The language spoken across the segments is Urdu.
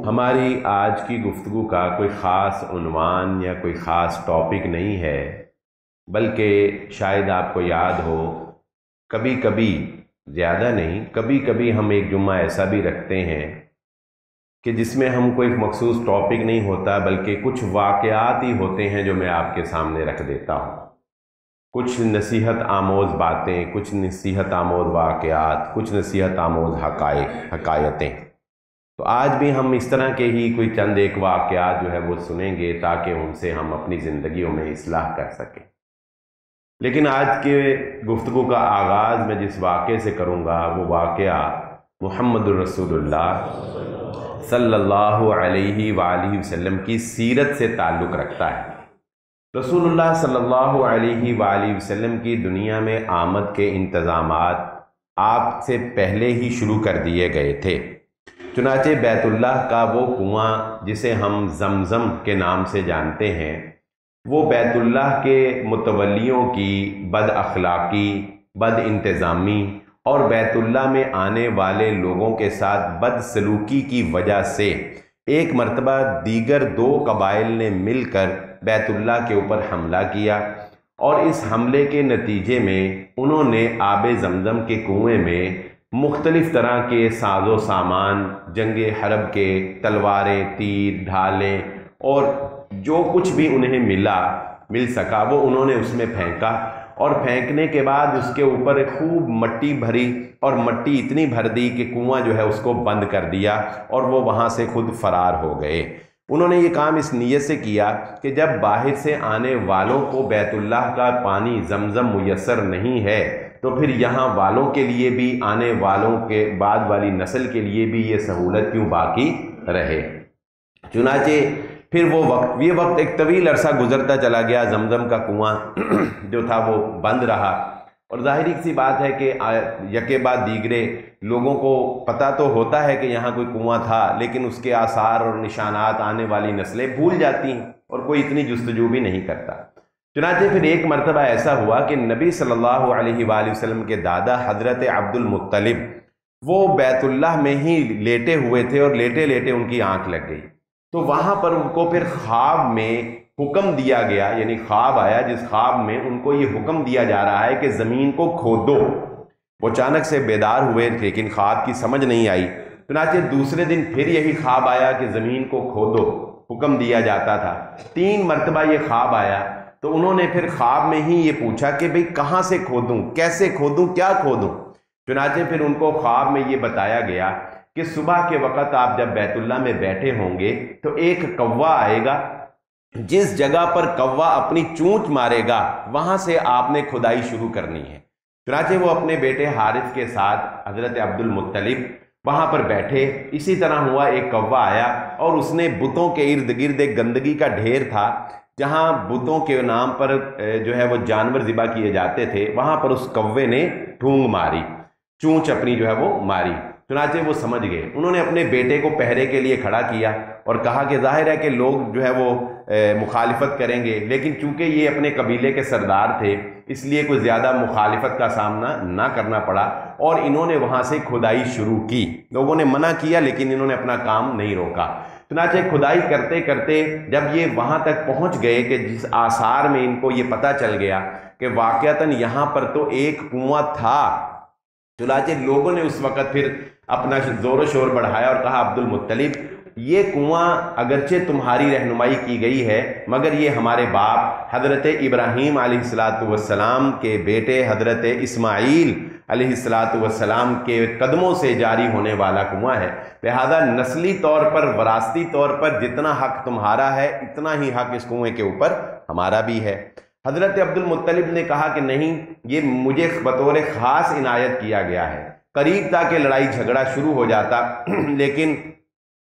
ہماری آج کی گفتگو کا کوئی خاص عنوان یا کوئی خاص ٹاپک نہیں ہے، بلکہ شاید آپ کو یاد ہو کبھی کبھی، زیادہ نہیں، کبھی کبھی ہم ایک جمعہ ایسا بھی رکھتے ہیں کہ جس میں ہم کوئی مخصوص ٹاپک نہیں ہوتا بلکہ کچھ واقعات ہی ہوتے ہیں جو میں آپ کے سامنے رکھ دیتا ہوں، کچھ نصیحت آموز باتیں، کچھ نصیحت آموز واقعات، کچھ نصیحت آموز حکایتیں۔ تو آج بھی ہم اس طرح کے ہی کوئی چند ایک واقعات جو ہے وہ سنیں گے تاکہ ان سے ہم اپنی زندگیوں میں اصلاح کر سکیں۔ لیکن آج کے گفتگو کا آغاز میں جس واقعے سے کروں گا وہ واقعہ محمد الرسول اللہ صلی اللہ علیہ وآلہ وسلم کی سیرت سے تعلق رکھتا ہے۔ رسول اللہ صلی اللہ علیہ وآلہ وسلم کی دنیا میں آمد کے انتظامات آپ سے پہلے ہی شروع کر دیے گئے تھے۔ چنانچہ بیت اللہ کا وہ کنواں جسے ہم زمزم کے نام سے جانتے ہیں، وہ بیت اللہ کے متولیوں کی بد اخلاقی، بد انتظامی اور بیت اللہ میں آنے والے لوگوں کے ساتھ بد سلوکی کی وجہ سے ایک مرتبہ دیگر دو قبائل نے مل کر بیت اللہ کے اوپر حملہ کیا، اور اس حملے کے نتیجے میں انہوں نے آب زمزم کے کنویں میں مختلف طرح کے ساز و سامان، جنگ حرب کے تلواریں، تیر، ڈھالیں اور جو کچھ بھی انہیں مل سکا وہ انہوں نے اس میں پھینکا، اور پھینکنے کے بعد اس کے اوپر خوب مٹی بھری اور مٹی اتنی بھر دی کہ کنواں جو ہے اس کو بند کر دیا اور وہ وہاں سے خود فرار ہو گئے۔ انہوں نے یہ کام اس نیت سے کیا کہ جب باہر سے آنے والوں کو بیت اللہ کا پانی زمزم میسر نہیں ہے تو پھر یہاں والوں کے لیے بھی، آنے والوں کے بعد والی نسل کے لیے بھی یہ سہولت کیوں باقی رہے۔ چنانچہ پھر یہ وقت ایک طویل عرصہ گزرتا چلا گیا، زمزم کا کنواں جو تھا وہ بند رہا، اور ظاہری سی بات ہے کہ یکے بعد دیگرے لوگوں کو پتہ تو ہوتا ہے کہ یہاں کوئی کنواں تھا، لیکن اس کے آثار اور نشانات آنے والی نسلیں بھول جاتی ہیں اور کوئی اتنی جستجو بھی نہیں کرتا۔ چنانچہ پھر ایک مرتبہ ایسا ہوا کہ نبی صلی اللہ علیہ وآلہ وسلم کے دادا حضرت عبد المطلب وہ بیت اللہ میں ہی لیٹے ہوئے تھے، اور لیٹے لیٹے ان کی آنکھ لگ گئی، تو وہاں پر ان کو پھر خواب میں حکم دیا گیا، یعنی خواب آیا جس خواب میں ان کو یہ حکم دیا جا رہا ہے کہ زمین کو کھودو۔ وہ اچانک سے بیدار ہوئے لیکن خواب کی سمجھ نہیں آئی، چنانچہ دوسرے دن پھر یہی خواب آیا کہ زمین کو کھودو، حکم دیا جاتا تھا۔ 3 مرتبہ یہ خواب آیا تو انہوں نے پھر خواب میں ہی یہ پوچھا کہ بھئی کہاں سے کھودوں، کیسے کھودوں، کیا کھودوں؟ چنانچہ پھر ان کو خواب میں یہ بتایا گیا کہ صبح کے وقت آپ جب بیت اللہ میں بیٹھے ہوں گے تو ایک کوا آئے گا، جس جگہ پر کوا اپنی چونچ مارے گا وہاں سے آپ نے کھدائی شروع کرنی ہے۔ چنانچہ وہ اپنے بیٹے حارث کے ساتھ حضرت عبد المطلب وہاں پر بیٹھے، اسی طرح ہوا ایک کوا آیا اور اس نے بتوں کے ارد گرد ایک گندگی کا ڈھیر تھا، جہاں بتوں کے نام پر جو ہے وہ جانور ذبح کیے جاتے تھے، وہاں پر اس کوے نے ٹھونگ ماری، چونچ اپنی جو ہے وہ ماری۔ چنانچہ وہ سمجھ گئے، انہوں نے اپنے بیٹے کو پہرے کے لیے کھڑا کیا اور کہا کہ ظاہر ہے کہ لوگ جو ہے وہ مخالفت کریں گے، لیکن چونکہ یہ اپنے قبیلے کے سردار تھے اس لیے کوئی زیادہ مخالفت کا سامنا نہ کرنا پڑا، اور انہوں نے وہاں سے کھدائی شروع کی۔ لوگوں نے منع کیا لیکن انہوں نے اپنا کام نہیں روکا۔ چنانچہ کھدائی کرتے کرتے جب یہ وہاں تک پہنچ گئے کہ جس آثار میں ان کو یہ پتہ چل گیا کہ واقعتاً یہاں پر تو ایک کنواں تھا، چنانچہ لوگوں نے اس وقت پھر اپنا زور و شور بڑھایا اور کہا عبد المطلب یہ کنواں اگرچہ تمہاری رہنمائی کی گئی ہے مگر یہ ہمارے باپ حضرت ابراہیم علیہ السلام کے بیٹے حضرت اسماعیل علیہ السلام کے قدموں سے جاری ہونے والا کنواں ہے، لہذا نسلی طور پر، وراثتی طور پر جتنا حق تمہارا ہے اتنا ہی حق اس کنویں کے اوپر ہمارا بھی ہے۔ حضرت عبد المطلب نے کہا کہ نہیں، یہ مجھے بطور خاص عنایت کیا گیا ہے۔ قریب تھا کہ لڑائی جھگڑا شروع ہو جاتا، لیکن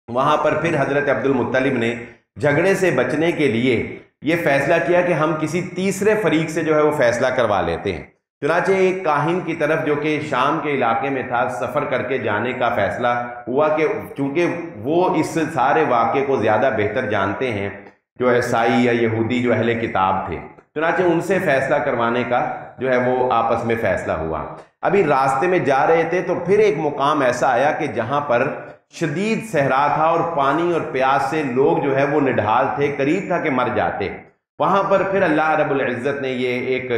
وہاں پر پھر حضرت عبد المطلب نے جھگڑے سے بچنے کے لیے یہ فیصلہ کیا کہ ہم کسی تیسرے فریق سے جو ہے وہ فیصلہ کروا لیتے ہیں۔ چنانچہ ایک کاہن کی طرف جو کہ شام کے علاقے میں تھا سفر کر کے جانے کا فیصلہ ہوا کہ چونکہ وہ اس سارے واقعے کو زیادہ بہتر جانتے ہیں، جو عیسائی یا یہودی جو اہل کتاب تھے، چنانچہ ان سے فیصلہ کروانے کا جو ہے وہ آپس میں فیصلہ ہوا۔ ابھی راستے میں جا رہے تھے تو پھر ایک مقام ایسا آیا کہ جہاں پر شدید صحرا تھا اور پانی اور پیاس سے لوگ جو ہے وہ نڈھال تھے، قریب تھا کہ مر جاتے۔ وہاں پر پھر اللہ رب العزت نے یہ ایک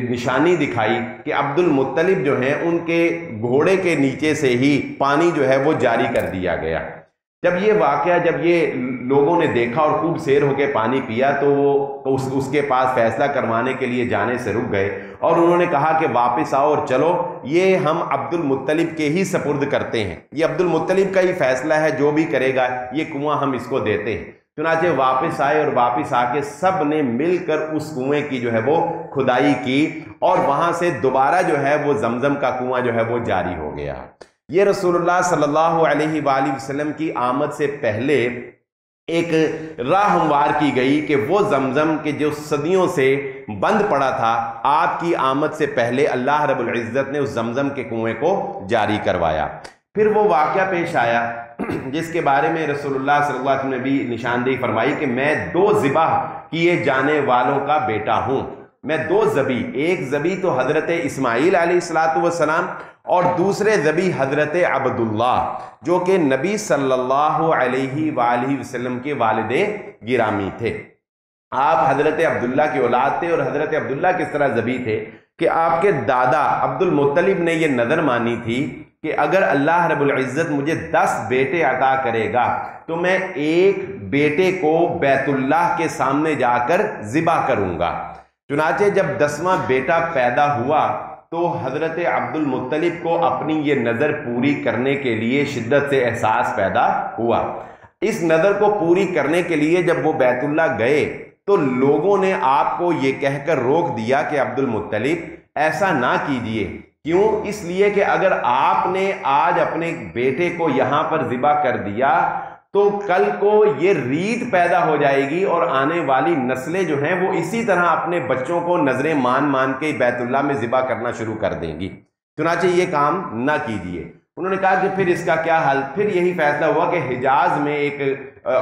نشانی دکھائی کہ عبد المطلب جو ہیں ان کے گھوڑے کے نیچے سے ہی پانی جو ہے وہ جاری کر دیا گیا۔ جب یہ واقعہ جب یہ لوگوں نے دیکھا اور خوب سیر ہو کے پانی پیا تو وہ اس کے پاس فیصلہ کروانے کے لیے جانے سے رک گئے اور انہوں نے کہا کہ واپس آؤ اور چلو یہ ہم عبد المطلب کے ہی سپرد کرتے ہیں، یہ عبد المطلب کا ہی فیصلہ ہے، جو بھی کرے گا یہ کنواں ہم اس کو دیتے ہیں۔ چنانچہ واپس آئے اور واپس آ کے سب نے مل کر اس کنویں کی جو ہے وہ کھدائی کی اور وہاں سے دوبارہ جو ہے وہ زمزم کا کنواں جو ہے وہ جاری ہو گیا۔ یہ رسول اللہ صلی اللہ علیہ وآلہ وسلم کی آمد سے پہلے ایک راہ ہموار کی گئی کہ وہ زمزم کے جو صدیوں سے بند پڑا تھا، آپ کی آمد سے پہلے اللہ رب العزت نے اس زمزم کے کنویں کو جاری کروایا۔ پھر وہ واقعہ پیش آیا جس کے بارے میں رسول اللہ صلی اللہ علیہ وسلم نے بھی نشاندہی فرمائی کہ میں 2 ذبح کیے جانے والوں کا بیٹا ہوں، میں 2 ذبی، ایک ذبی تو حضرت اسماعیل علیہ السلام اور دوسرے ذبی حضرت عبداللہ جو کہ نبی صلی اللہ علیہ وآلہ وسلم کے والد گرامی تھے۔ آپ حضرت عبداللہ کی اولاد تھے اور حضرت عبداللہ کس طرح ذبی تھے کہ آپ کے دادا عبد المطلب نے یہ نظر مانی تھی کہ اگر اللہ رب العزت مجھے 10 بیٹے عطا کرے گا تو میں ایک بیٹے کو بیت اللہ کے سامنے جا کر ذبح کروں گا۔ چنانچہ جب 10واں بیٹا پیدا ہوا تو حضرت عبد المطلب کو اپنی یہ نظر پوری کرنے کے لیے شدت سے احساس پیدا ہوا۔ اس نظر کو پوری کرنے کے لیے جب وہ بیت اللہ گئے تو لوگوں نے آپ کو یہ کہہ کر روک دیا کہ عبد المطلب ایسا نہ کیجئے، کیوں؟ اس لیے کہ اگر آپ نے آج اپنے بیٹے کو یہاں پر ذبح کر دیا تو کل کو یہ ریت پیدا ہو جائے گی اور آنے والی نسلیں جو ہیں وہ اسی طرح اپنے بچوں کو نظریں مان کے بیت اللہ میں ذبح کرنا شروع کر دیں گی، چنانچہ یہ کام نہ کیجئے۔ انہوں نے کہا کہ پھر اس کا کیا حل؟ پھر یہی فیصلہ ہوا کہ حجاز میں ایک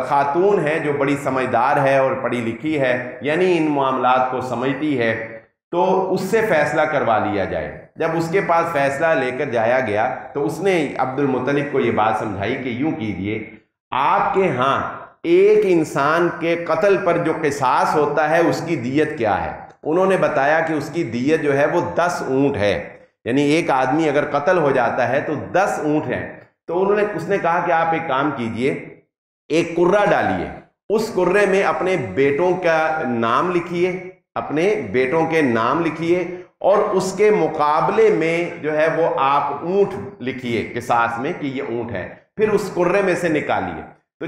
خاتون ہے جو بڑی سمجھدار ہے اور پڑھی لکھی ہے، یعنی ان معاملات کو سمجھتی ہے، تو اس سے فیصلہ کروا لیا جائے۔ جب اس کے پاس فیصلہ لے کر جایا گیا تو اس نے عبد المطلب کو یہ بات سمجھائی کہ یوں کیجئے، آپ کے ہاں ایک انسان کے قتل پر جو قصاص ہوتا ہے اس کی دیت کیا ہے؟ انہوں نے بتایا کہ اس کی دیت جو ہے وہ 10 اونٹ ہے، یعنی ایک آدمی اگر قتل ہو جاتا ہے تو 10 اونٹ ہیں۔ تو اس نے کہا کہ آپ ایک کام کیجئے، ایک کرہ ڈالیے، اس کرے میں اپنے بیٹوں کا نام لکھیے، اپنے بیٹوں کے نام لکھیے اور اس کے مقابلے میں جو ہے وہ آپ اونٹ لکھیے قصاص میں کہ یہ اونٹ ہے، پھر اس کرے میں سے نکالیے۔ تو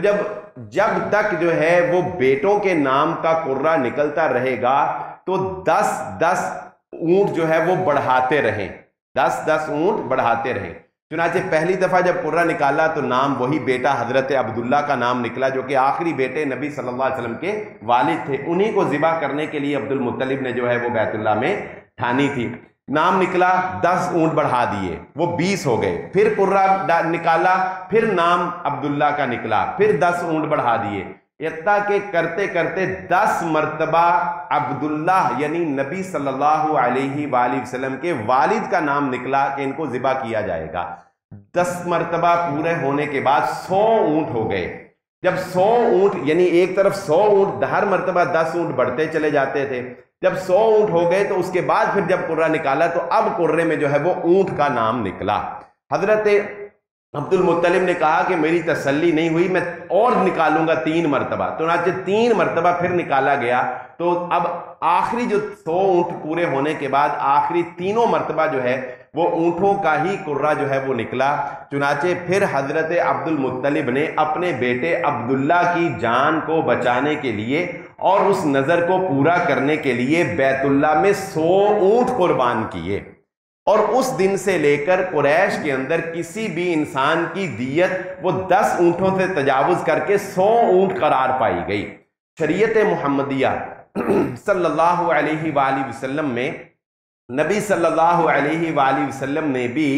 جب تک جو ہے وہ بیٹوں کے نام کا کرہ نکلتا رہے گا تو 10 اونٹ جو ہے وہ بڑھاتے رہیں، 10 اونٹ بڑھاتے رہیں۔ چنانچہ پہلی دفعہ جب کرہ نکالا تو نام وہی بیٹا حضرت عبداللہ کا نام نکلا جو کہ آخری بیٹے نبی صلی اللہ علیہ وسلم کے والد تھے، انہی کو ذبح کرنے کے لیے عبد المطلب نے جو ہے وہ بیت اللہ میں ٹھانی تھی۔ نام نکلا، 10 اونٹ بڑھا دیے، وہ 20 ہو گئے، پھر کرہ نکالا، پھر نام عبداللہ کا نکلا، پھر 10 اونٹ بڑھا دیے، یتّا کہ کرتے کرتے 10 مرتبہ عبداللہ یعنی نبی صلی اللہ علیہ وآلہ وسلم کے والد کا نام نکلا کہ ان کو ذبح کیا جائے گا۔ 10 مرتبہ پورے ہونے کے بعد 100 اونٹ ہو گئے۔ جب 100 اونٹ یعنی ایک طرف 100 اونٹ، ہر مرتبہ 10 اونٹ بڑھتے چلے جاتے تھے، جب 100 اونٹ ہو گئے تو اس کے بعد پھر جب کرہ نکالا تو اب کرے میں جو ہے وہ اونٹ کا نام نکلا۔ حضرت عبد المطلب نے کہا کہ میری تسلی نہیں ہوئی، میں اور نکالوں گا 3 مرتبہ، تو چنانچہ 3 مرتبہ پھر نکالا گیا۔ تو اب آخری جو 100 اونٹ پورے ہونے کے بعد آخری 3 مرتبہ جو ہے وہ اونٹوں کا ہی کرہ جو ہے وہ نکلا۔ چنانچہ پھر حضرت عبد المطلب نے اپنے بیٹے عبداللہ کی جان کو بچانے کے لیے اور اس نظر کو پورا کرنے کے لیے بیت اللہ میں 100 اونٹ قربان کیے، اور اس دن سے لے کر قریش کے اندر کسی بھی انسان کی دیت وہ 10 اونٹوں سے تجاوز کر کے 100 اونٹ قرار پائی گئی۔ شریعت محمدیہ صلی اللہ علیہ وآلہ وسلم میں نبی صلی اللہ علیہ وآلہ وسلم نے بھی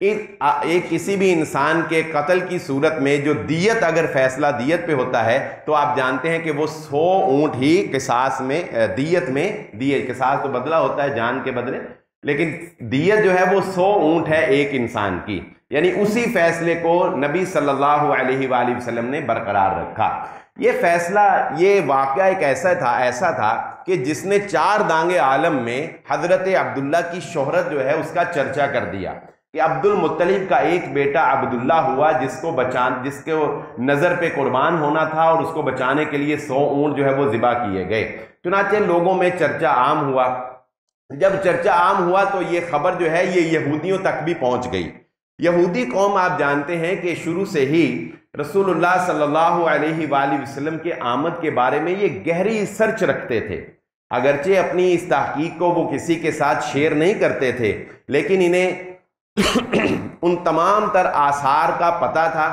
ایک کسی بھی انسان کے قتل کی صورت میں جو دیت اگر فیصلہ دیت پہ ہوتا ہے تو آپ جانتے ہیں کہ وہ 100 اونٹ ہی قصاص میں دیت میں قصاص تو بدلہ ہوتا ہے جان کے بدلے، لیکن دیت جو ہے وہ 100 اونٹ ہے ایک انسان کی، یعنی اسی فیصلے کو نبی صلی اللہ علیہ وآلہ وسلم نے برقرار رکھا۔ یہ فیصلہ، یہ واقعہ ایک ایسا تھا کہ جس نے 4 دانگ عالم میں حضرت عبداللہ کی شہرت جو ہے اس کا چرچا کر دیا کہ عبد المطلب کا ایک بیٹا عبداللہ ہوا جس کو نظر پہ قربان ہونا تھا، اور اس کو بچانے کے لیے 100 اونٹ جو ہے وہ ذبح کیے گئے۔ چنانچہ لوگوں میں چرچا عام ہوا۔ جب چرچا عام ہوا تو یہ خبر جو ہے یہ یہودیوں تک بھی پہنچ گئی۔ یہودی قوم آپ جانتے ہیں کہ شروع سے ہی رسول اللہ صلی اللہ علیہ وآلہ وسلم کے آمد کے بارے میں یہ گہری سرچ رکھتے تھے، اگرچہ اپنی اس تحقیق کو وہ کسی کے ساتھ شیئر نہیں کرتے تھے، لیکن انہیں ان تمام تر آثار کا پتہ تھا،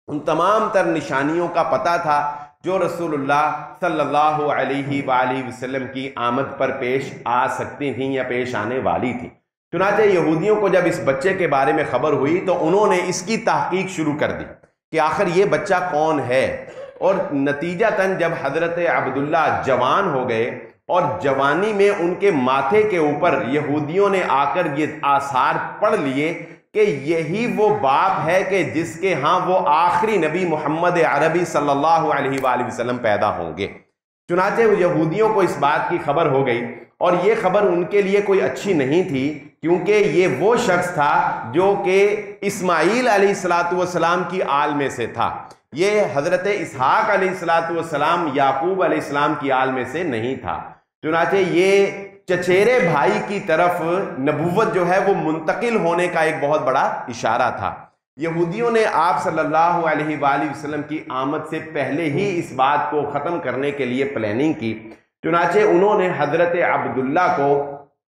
ان تمام تر نشانیوں کا پتہ تھا جو رسول اللہ صلی اللہ علیہ وآلہ وسلم کی آمد پر پیش آ سکتی تھیں یا پیش آنے والی تھیں۔ چنانچہ یہودیوں کو جب اس بچے کے بارے میں خبر ہوئی تو انہوں نے اس کی تحقیق شروع کر دی کہ آخر یہ بچہ کون ہے، اور نتیجتاً جب حضرت عبداللہ جوان ہو گئے اور جوانی میں ان کے ماتھے کے اوپر یہودیوں نے آ کر یہ آثار پڑھ لیے کہ یہی وہ باپ ہے کہ جس کے ہاں وہ آخری نبی محمد عربی صلی اللہ علیہ وآلہ وسلم پیدا ہوں گے۔ چنانچہ یہودیوں کو اس بات کی خبر ہو گئی، اور یہ خبر ان کے لیے کوئی اچھی نہیں تھی، کیونکہ یہ وہ شخص تھا جو کہ اسماعیل علیہ السلام کی آل میں سے تھا، یہ حضرت اسحاق علیہ السلام یعقوب علیہ السلام کی آل میں سے نہیں تھا۔ چنانچہ یہ چچیرے بھائی کی طرف نبوت جو ہے وہ منتقل ہونے کا ایک بہت بڑا اشارہ تھا۔ یہودیوں نے آپ صلی اللہ علیہ وآلہ وسلم کی آمد سے پہلے ہی اس بات کو ختم کرنے کے لیے پلاننگ کی۔ چنانچہ انہوں نے حضرت عبداللہ کو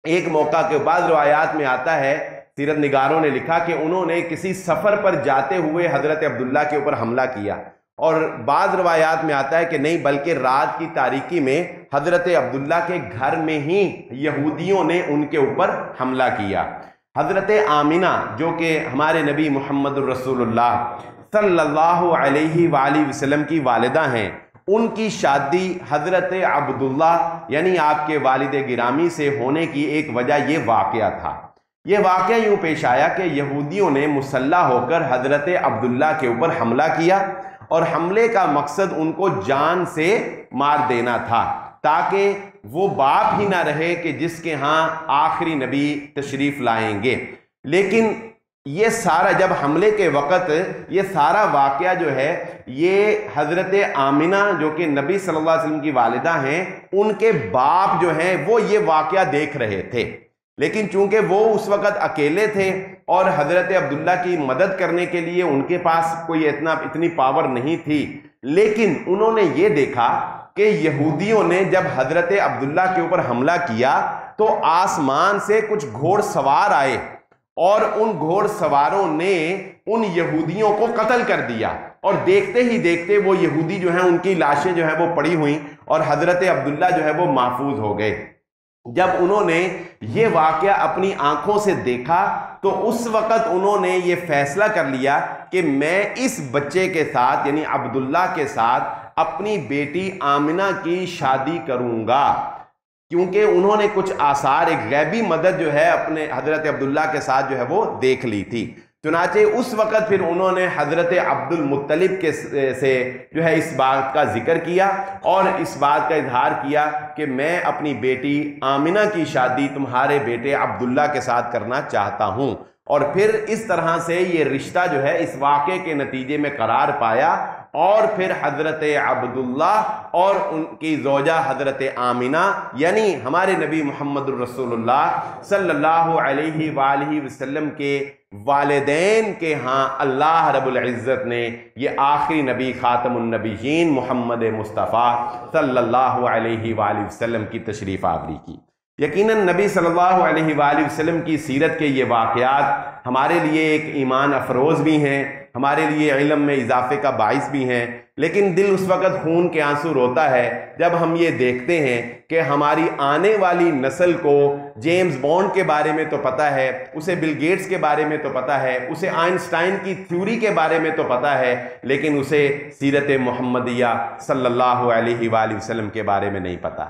ایک موقع کے بعد روایات میں آتا ہے، سیرت نگاروں نے لکھا کہ انہوں نے کسی سفر پر جاتے ہوئے حضرت عبداللہ کے اوپر حملہ کیا، اور بعض روایات میں آتا ہے کہ نہیں بلکہ رات کی تاریکی میں حضرت عبداللہ کے گھر میں ہی یہودیوں نے ان کے اوپر حملہ کیا۔ حضرت آمنہ جو کہ ہمارے نبی محمد الرسول اللہ صلی اللہ علیہ وآلہ وسلم کی والدہ ہیں، ان کی شادی حضرت عبداللہ یعنی آپ کے والد گرامی سے ہونے کی ایک وجہ یہ واقعہ تھا۔ یہ واقعہ یوں پیش آیا کہ یہودیوں نے مسلح ہو کر حضرت عبداللہ کے اوپر حملہ کیا، اور حملے کا مقصد ان کو جان سے مار دینا تھا تاکہ وہ باپ ہی نہ رہے کہ جس کے ہاں آخری نبی تشریف لائیں گے۔ لیکن یہ سارا جب حملے کے وقت یہ سارا واقعہ جو ہے یہ حضرت آمنہ جو کہ نبی صلی اللہ علیہ وسلم کی والدہ ہیں ان کے باپ جو ہیں وہ یہ واقعہ دیکھ رہے تھے، لیکن چونکہ وہ اس وقت اکیلے تھے اور حضرت عبداللہ کی مدد کرنے کے لیے ان کے پاس کوئی اتنی پاور نہیں تھی، لیکن انہوں نے یہ دیکھا کہ یہودیوں نے جب حضرت عبداللہ کے اوپر حملہ کیا تو آسمان سے کچھ گھوڑ سوار آئے، اور ان گھوڑ سواروں نے ان یہودیوں کو قتل کر دیا، اور دیکھتے ہی دیکھتے وہ یہودی جو ہیں ان کی لاشیں جو ہیں وہ پڑی ہوئیں، اور حضرت عبداللہ جو ہے وہ محفوظ ہو گئے۔ جب انہوں نے یہ واقعہ اپنی آنکھوں سے دیکھا تو اس وقت انہوں نے یہ فیصلہ کر لیا کہ میں اس بچے کے ساتھ یعنی عبداللہ کے ساتھ اپنی بیٹی آمنہ کی شادی کروں گا، کیونکہ انہوں نے کچھ آثار ایک غیبی مدد جو ہے اپنے حضرت عبداللہ کے ساتھ جو ہے وہ دیکھ لی تھی۔ چنانچہ اس وقت پھر انہوں نے حضرت عبد المطلب سے جو ہے اس بات کا ذکر کیا اور اس بات کا اظہار کیا کہ میں اپنی بیٹی آمنہ کی شادی تمہارے بیٹے عبداللہ کے ساتھ کرنا چاہتا ہوں، اور پھر اس طرح سے یہ رشتہ جو ہے اس واقعے کے نتیجے میں قرار پایا، اور پھر حضرت عبداللہ اور ان کی زوجہ حضرت آمنہ یعنی ہمارے نبی محمد الرسول اللہ صلی اللہ علیہ وآلہ وسلم کے والدین کے ہاں اللہ رب العزت نے یہ آخری نبی خاتم النبیین محمد مصطفیٰ صلی اللہ علیہ وآلہ وسلم کی تشریف آوری کی۔ یقیناً نبی صلی اللہ علیہ وآلہ وسلم کی سیرت کے یہ واقعات ہمارے لیے ایک ایمان افروز بھی ہیں، ہمارے لیے علم میں اضافے کا باعث بھی ہیں، لیکن دل اس وقت خون کے آنسو روتا ہے جب ہم یہ دیکھتے ہیں کہ ہماری آنے والی نسل کو جیمز بانڈ کے بارے میں تو پتہ ہے، اسے بل گیٹس کے بارے میں تو پتہ ہے، اسے آئنسٹائن کی تھیوری کے بارے میں تو پتہ ہے، لیکن اسے سیرت محمدیہ صلی اللہ علیہ وآلہ وسلم کے بارے میں نہیں پتہ۔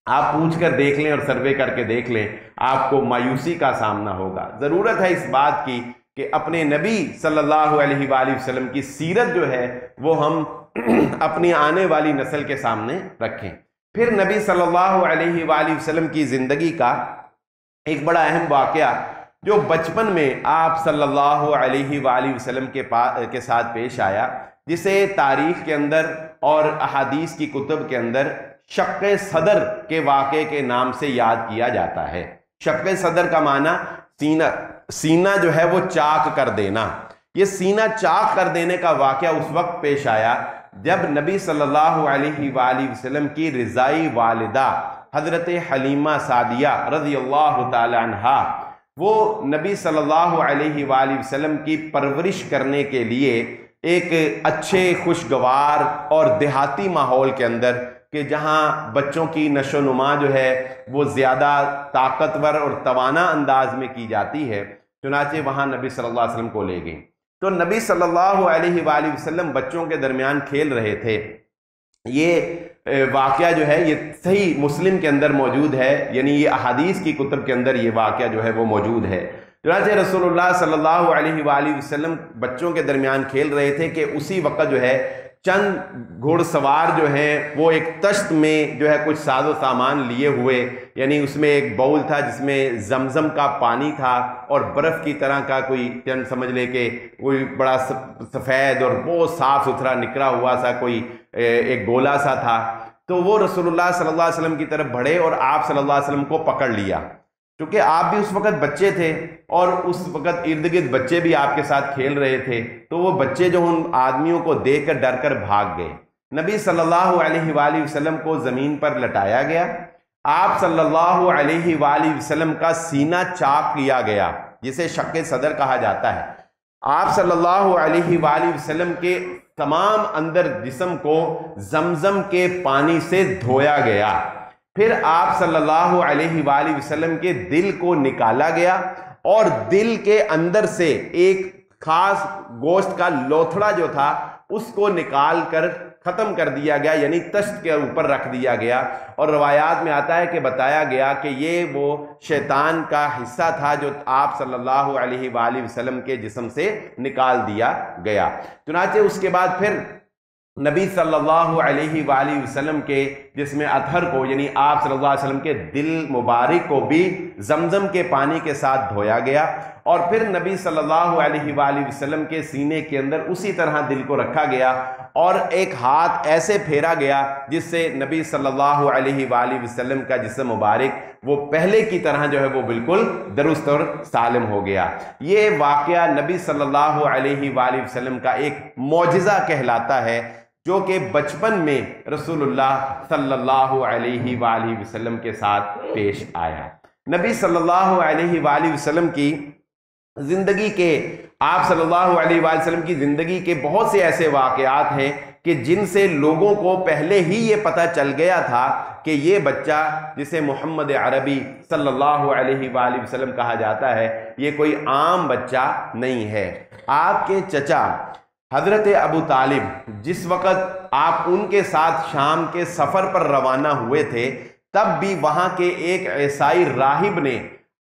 آپ پوچھ کر دیکھ لیں اور سروے کر کے دیکھ لیں، آپ کو مایوسی کا سامنا ہوگا۔ ضرورت ہے اس بات کی کہ اپنے نبی صلی اللہ علیہ وآلہ وسلم کی سیرت جو ہے وہ ہم اپنی آنے والی نسل کے سامنے رکھیں۔ پھر نبی صلی اللہ علیہ وآلہ وسلم کی زندگی کا ایک بڑا اہم واقعہ جو بچپن میں آپ صلی اللہ علیہ وآلہ وسلم کے ساتھ پیش آیا، جسے تاریخ کے اندر اور احادیث کی کتب کے اندر شق صدر کے واقعے کے نام سے یاد کیا جاتا ہے۔ شق صدر کا معنی سینہ جو ہے وہ چاک کر دینا۔ یہ سینہ چاک کر دینے کا واقعہ اس وقت پیش آیا جب نبی صلی اللہ علیہ وآلہ وسلم کی رضائی والدہ حضرت حلیمہ سعدیہ رضی اللہ تعالی عنہا، وہ نبی صلی اللہ علیہ وآلہ وسلم کی پرورش کرنے کے لیے ایک اچھے خوشگوار اور دیہاتی ماحول کے اندر، کہ جہاں بچوں کی نشو و نما جو ہے وہ زیادہ طاقتور اور توانا انداز میں کی جاتی ہے، چنانچہ وہاں نبی صلی اللہ علیہ وسلم کو لے گئیں۔ تو نبی صلی اللہ علیہ وآلہ وسلم بچوں کے درمیان کھیل رہے تھے۔ یہ واقعہ جو ہے یہ صحیح مسلم کے اندر موجود ہے، یعنی یہ احادیث کی کتب کے اندر یہ واقعہ جو ہے وہ موجود ہے۔ چنانچہ رسول اللہ صلی اللہ علیہ وآلہ وسلم بچوں کے درمیان کھیل رہے تھے کہ اسی وقت جو ہے چند گھوڑ سوار جو ہیں وہ ایک تشت میں جو ہے کچھ ساز و سامان لیے ہوئے، یعنی اس میں ایک باؤل تھا جس میں زمزم کا پانی تھا اور برف کی طرح کا کوئی چند سمجھ لے کہ کوئی بڑا سفید اور بہت صاف ستھرا نکلا ہوا سا کوئی ایک گولا سا تھا۔ تو وہ رسول اللہ صلی اللہ علیہ وسلم کی طرف بڑھے اور آپ صلی اللہ علیہ وسلم کو پکڑ لیا، کیونکہ آپ بھی اس وقت بچے تھے اور اس وقت ارد گرد بچے بھی آپ کے ساتھ کھیل رہے تھے، تو وہ بچے جو ان آدمیوں کو دیکھ کر ڈر کر بھاگ گئے۔ نبی صلی اللہ علیہ وآلہ وسلم کو زمین پر لٹایا گیا، آپ صلی اللہ علیہ وآلہ وسلم کا سینہ چاک کیا گیا، جسے شق صدر کہا جاتا ہے۔ آپ صلی اللہ علیہ وآلہ وسلم کے تمام اندر جسم کو زمزم کے پانی سے دھویا گیا۔ پھر آپ صلی اللہ علیہ وآلہ وسلم کے دل کو نکالا گیا اور دل کے اندر سے ایک خاص گوشت کا لوتھڑا جو تھا اس کو نکال کر ختم کر دیا گیا، یعنی تشت کے اوپر رکھ دیا گیا، اور روایات میں آتا ہے کہ بتایا گیا کہ یہ وہ شیطان کا حصہ تھا جو آپ صلی اللہ علیہ وآلہ وسلم کے جسم سے نکال دیا گیا۔ چنانچہ اس کے بعد پھر نبی صلی اللہ علیہ وآلہ وسلم کے جسم اطہر کو، یعنی آپ صلی اللہ علیہ وسلم کے دل مبارک کو بھی زمزم کے پانی کے ساتھ دھویا گیا، اور پھر نبی صلی اللہ علیہ وآلہ وسلم کے سینے کے اندر اسی طرح دل کو رکھا گیا اور ایک ہاتھ ایسے پھیرا گیا جس سے نبی صلی اللہ علیہ وآلہ وسلم کا جسم مبارک وہ پہلے کی طرح جو ہے وہ بالکل درست اور سالم ہو گیا۔ یہ واقعہ نبی صلی اللہ علیہ وآلہ وسلم کا ایک معجزہ کہلاتا ہے، جو کہ بچپن میں رسول اللہ صلی اللہ علیہ وآلہ وسلم کے ساتھ پیش آیا۔ نبی صلی اللہ علیہ وآلہ وسلم کی زندگی کے آپ صلی اللہ علیہ وآلہ وسلم کی زندگی کے بہت سے ایسے واقعات ہیں کہ جن سے لوگوں کو پہلے ہی یہ پتہ چل گیا تھا کہ یہ بچہ جسے محمد عربی صلی اللہ علیہ وآلہ وسلم کہا جاتا ہے یہ کوئی عام بچہ نہیں ہے۔ آپ کے چچا حضرت ابو طالب جس وقت آپ ان کے ساتھ شام کے سفر پر روانہ ہوئے تھے، تب بھی وہاں کے ایک عیسائی راہب نے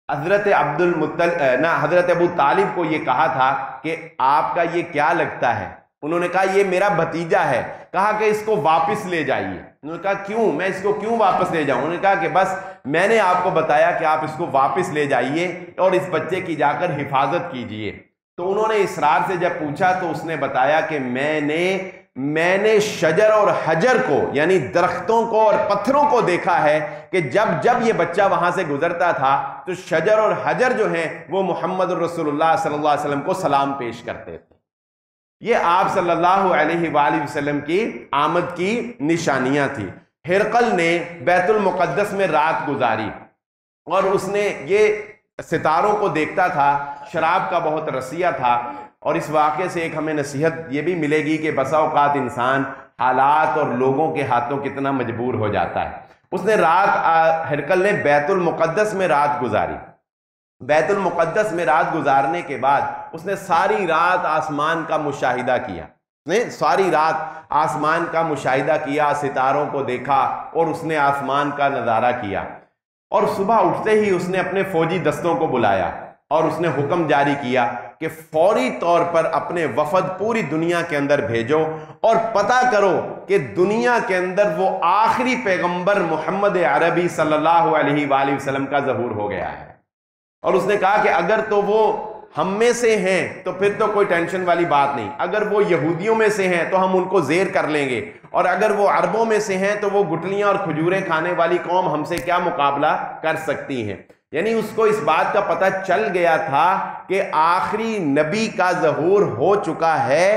حضرت حضرت ابو طالب کو یہ کہا تھا کہ آپ کا یہ کیا لگتا ہے؟ انہوں نے کہا یہ میرا بھتیجا ہے۔ کہا کہ اس کو واپس لے جائیے۔ انہوں نے کہا کیوں؟ میں اس کو کیوں واپس لے جاؤں؟ انہوں نے کہا کہ بس میں نے آپ کو بتایا کہ آپ اس کو واپس لے جائیے اور اس بچے کی جا کر حفاظت کیجئے۔ تو انہوں نے اسرار سے جب پوچھا تو اس نے بتایا کہ میں نے شجر اور حجر کو، یعنی درختوں کو اور پتھروں کو دیکھا ہے کہ جب یہ بچہ وہاں سے گزرتا تھا تو شجر اور حجر جو ہیں وہ محمد رسول اللہ صلی اللہ علیہ وسلم کو سلام پیش کرتے تھے۔ یہ آپ صلی اللہ علیہ وآلہ وسلم کی آمد کی نشانیاں تھی۔ ہرقل نے بیت المقدس میں رات گزاری اور اس نے یہ ستاروں کو دیکھتا تھا، شراب کا بہت رسیہ تھا، اور اس واقعے سے ایک ہمیں نصیحت یہ بھی ملے گی کہ بسا اوقات انسان حالات اور لوگوں کے ہاتھوں کتنا مجبور ہو جاتا ہے۔ اس نے رات ہرقل نے بیت المقدس میں رات گزاری. بیت المقدس میں رات گزارنے کے بعد اس نے ساری رات آسمان کا مشاہدہ کیا. اس نے ساری رات آسمان کا مشاہدہ کیا، ستاروں کو دیکھا اور اس نے آسمان کا نظارہ کیا. اور صبح اٹھتے ہی اس نے اپنے فوجی دستوں کو بلایا اور اس نے حکم جاری کیا کہ فوری طور پر اپنے وفد پوری دنیا کے اندر بھیجو اور پتہ کرو کہ دنیا کے اندر وہ آخری پیغمبر محمد عربی صلی اللہ علیہ وآلہ وسلم کا ظہور ہو گیا ہے. اور اس نے کہا کہ اگر تو وہ ہم میں سے ہیں تو پھر تو کوئی ٹینشن والی بات نہیں، اگر وہ یہودیوں میں سے ہیں تو ہم ان کو زیر کر لیں گے، اور اگر وہ عربوں میں سے ہیں تو وہ گٹلیاں اور کھجوریں کھانے والی قوم ہم سے کیا مقابلہ کر سکتی ہیں. یعنی اس کو اس بات کا پتہ چل گیا تھا کہ آخری نبی کا ظہور ہو چکا ہے،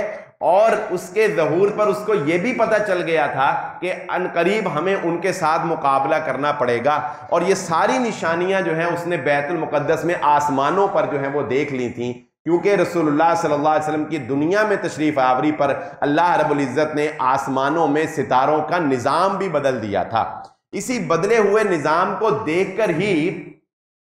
اور اس کے ظہور پر اس کو یہ بھی پتہ چل گیا تھا کہ عنقریب ہمیں ان کے ساتھ مقابلہ کرنا پڑے گا. اور یہ ساری نشانیاں جو ہیں اس نے بیت المقدس میں آسمانوں پر جو ہیں وہ دیکھ لی تھیں، کیونکہ رسول اللہ صلی اللہ علیہ وسلم کی دنیا میں تشریف آوری پر اللہ رب العزت نے آسمانوں میں ستاروں کا نظام بھی بدل دیا تھا. اسی بدلے ہوئے نظام کو دیکھ کر ہی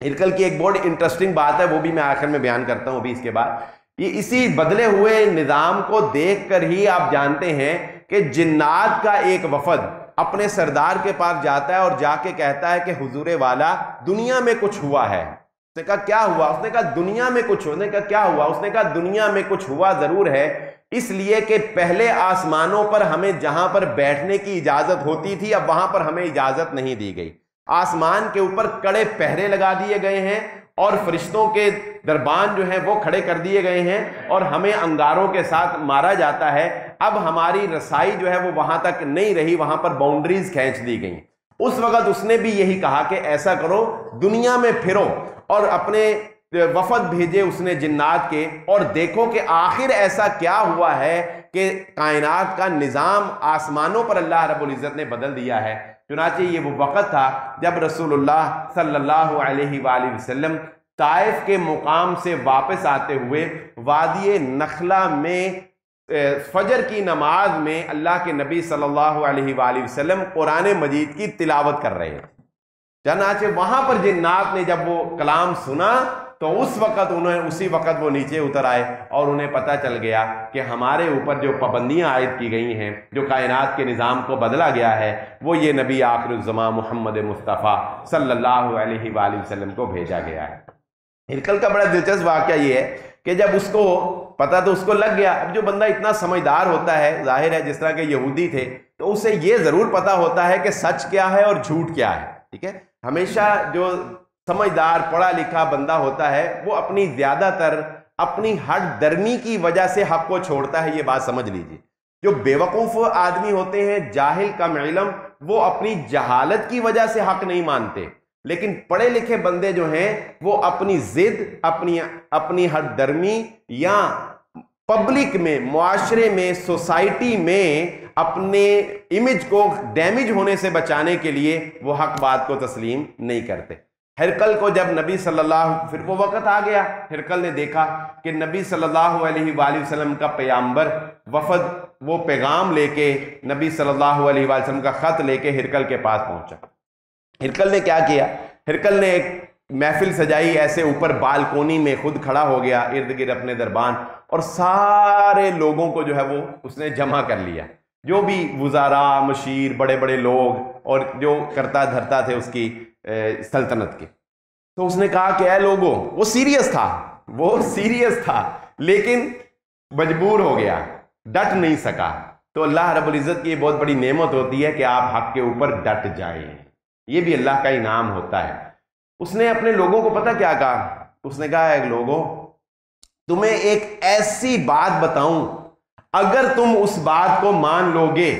ہرقل کی ایک بہت انٹرسٹنگ بات ہے، وہ بھی میں آخر میں بیان کرتا ہوں ابھی اس کے بعد. یہ اسی بدلے ہوئے نظام کو دیکھ کر ہی آپ جانتے ہیں کہ جنات کا ایک وفد اپنے سردار کے پاس جاتا ہے اور جا کے کہتا ہے کہ حضور والا دنیا میں کچھ ہوا ہے. اس نے کہا کیا ہوا؟ اس نے کہا دنیا میں کچھ ہوا. اس نے کہا کیا ہوا؟ اس نے کہا دنیا میں کچھ ہوا ضرور ہے، اس لیے کہ پہلے آسمانوں پر ہمیں جہاں پر بیٹھنے کی اجازت ہوتی تھی اب وہاں پر ہمیں اجازت نہیں دی گئی. آسمان کے اوپر کڑے پہرے لگا دیے گئے ہیں اور فرشتوں کے دربان جو ہیں وہ کھڑے کر دیے گئے ہیں اور ہمیں انگاروں کے ساتھ مارا جاتا ہے. اب ہماری رسائی جو ہے وہ وہاں تک نہیں رہی، وہاں پر باؤنڈریز کھینچ دی گئیں. اس وقت اس نے بھی یہی کہا کہ ایسا کرو دنیا میں پھرو، اور اپنے وفد بھیجے اس نے جنات کے، اور دیکھو کہ آخر ایسا کیا ہوا ہے کہ کائنات کا نظام آسمانوں پر اللہ رب العزت نے بدل دیا ہے. چنانچہ یہ وہ وقت تھا جب رسول اللہ صلی اللہ علیہ وآلہ وسلم طائف کے مقام سے واپس آتے ہوئے وادی نخلہ میں فجر کی نماز میں اللہ کے نبی صلی اللہ علیہ وآلہ وسلم قرآن مجید کی تلاوت کر رہے ہیں. چنانچہ وہاں پر جنات نے جب وہ کلام سنا تو اس وقت اسی وقت وہ نیچے اتر آئے اور انہیں پتہ چل گیا کہ ہمارے اوپر جو پابندیاں عائد کی گئی ہیں، جو کائنات کے نظام کو بدلا گیا ہے، وہ یہ نبی آخر الزمان محمد مصطفیٰ صلی اللہ علیہ وآلہ وسلم کو بھیجا گیا ہے. ہرقل کا بڑا دلچسپ واقعہ یہ ہے کہ جب اس کو پتہ تو اس کو لگ گیا. اب جو بندہ اتنا سمجھدار ہوتا ہے، ظاہر ہے جس طرح کے یہودی تھے، تو اسے یہ ضرور پتہ ہوتا ہے کہ سچ کیا ہے اور جھوٹ کیا ہے. ٹھیک ہے، ہمیشہ جو سمجھدار پڑھا لکھا بندہ ہوتا ہے وہ اپنی زیادہ تر اپنی ہٹ درمی کی وجہ سے حق کو چھوڑتا ہے. یہ بات سمجھ لیجیے. جو بیوقوف آدمی ہوتے ہیں، جاہل کم علم، وہ اپنی جہالت کی وجہ سے حق نہیں مانتے، لیکن پڑھے لکھے بندے جو ہیں وہ اپنی ضد، اپنی ہٹ درمی یا پبلک میں، معاشرے میں، سوسائٹی میں اپنے امیج کو ڈیمیج ہونے سے بچانے کے لیے وہ حق بات کو تسلیم نہیں کرتے. ہرقل کو جب نبی صلی اللہ، پھر وہ وقت آ گیا، ہرقل نے دیکھا کہ نبی صلی اللہ علیہ وآلہ وسلم کا پیغمبر وفد وہ پیغام لے کے، نبی صلی اللہ علیہ وآلہ وسلم کا خط لے کے ہرقل کے پاس پہنچا. ہرقل نے کیا کیا؟ ہرقل نے ایک محفل سجائی، ایسے اوپر بالکونی میں خود کھڑا ہو گیا ارد گرد اپنے دربان، اور سارے لوگوں کو جو ہے وہ اس نے جمع کر لیا، جو بھی وزراء، مشیر، بڑے بڑے لوگ اور جو کرتا دھرتا تھے اس کی سلطنت کے. تو اس نے کہا کہ اے لوگوں، وہ سیریس تھا لیکن مجبور ہو گیا، ڈٹ نہیں سکا. تو اللہ رب العزت کی یہ بہت بڑی نعمت ہوتی ہے کہ آپ حق کے اوپر ڈٹ جائیں، یہ بھی اللہ کا انعام ہوتا ہے. اس نے اپنے لوگوں کو پتہ کیا کہا؟ اس نے کہا اے لوگوں، تمہیں ایک ایسی بات بتاؤں، اگر تم اس بات کو مان لو گے